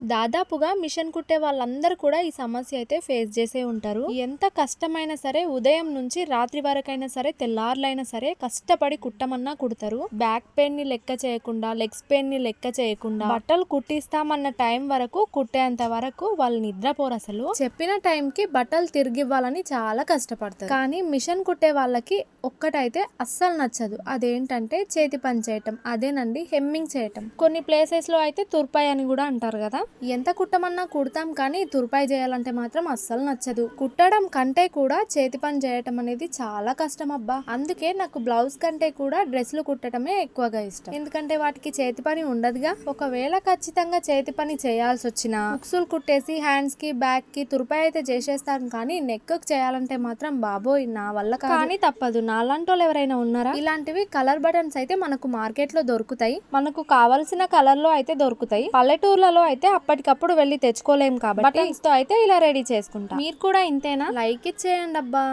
దాదాపుగా మిషన్ కుట్టే వాళ్ళందరూ కూడా ఈ సమస్య అయితే ఫేస్ చేసే ఉంటారు. ఎంత కష్టమైనా సరే ఉదయం నుంచి రాత్రి వరకైనా సరే తెల్లార్లైనా సరే కష్టపడి కుట్టమన్నా కుడతారు. బ్యాక్ పెయిన్ ని లెక్క చేయకుండా, లెగ్స్ పెయిన్ ని లెక్క చేయకుండా బట్టలు కుట్టిస్తామన్న టైం వరకు కుట్టేంత వరకు వాళ్ళు నిద్రపోరు. అసలు చెప్పిన టైం కి బట్టలు తిరిగివ్వాలని చాలా కష్టపడతారు. కానీ మిషన్ కుట్టే వాళ్ళకి ఒక్కటైతే అస్సలు నచ్చదు. అదేంటంటే చేతి పని చేయటం, అదేనండి హెమ్మింగ్ చేయటం. కొన్ని ప్లేసెస్ లో అయితే తుర్పాయి అని కూడా అంటారు కదా. ఎంత కుట్టమన్నా కుడతాం కానీ తుర్పాయి చేయాలంటే మాత్రం అస్సలు నచ్చదు. కుట్టడం కంటే కూడా చేతి పని చేయటం అనేది చాలా కష్టం అబ్బా. అందుకే నాకు బ్లౌజ్ కంటే కూడా డ్రెస్లు కుట్టడమే ఎక్కువగా ఇష్టం. ఎందుకంటే వాటికి చేతి పని ఉండదుగా. ఒకవేళ ఖచ్చితంగా చేతి పని చేయాల్సి వచ్చినా బుక్సులు కుట్టేసి హ్యాండ్స్ కి బ్యాక్ కి తుర్పాయి అయితే చేసేస్తాను, కానీ నెక్ చేయాలంటే మాత్రం బాబోయ్ నా వల్ల కానీ తప్పదు. నాలాంటి వాళ్ళు ఎవరైనా ఉన్నారా? ఇలాంటివి కలర్ బటన్స్ అయితే మనకు మార్కెట్ లో దొరుకుతాయి. మనకు కావాల్సిన కలర్ లో అయితే దొరుకుతాయి. పల్లెటూర్లలో అయితే అప్పటికప్పుడు వెళ్ళి తెచ్చుకోలేం కాబట్టి బటన్స్ తో అయితే ఇలా రెడీ చేసుకుంటా. మీరు కూడా ఇంతేనా? లైక్ ఇచ్చేయండి అబ్బా.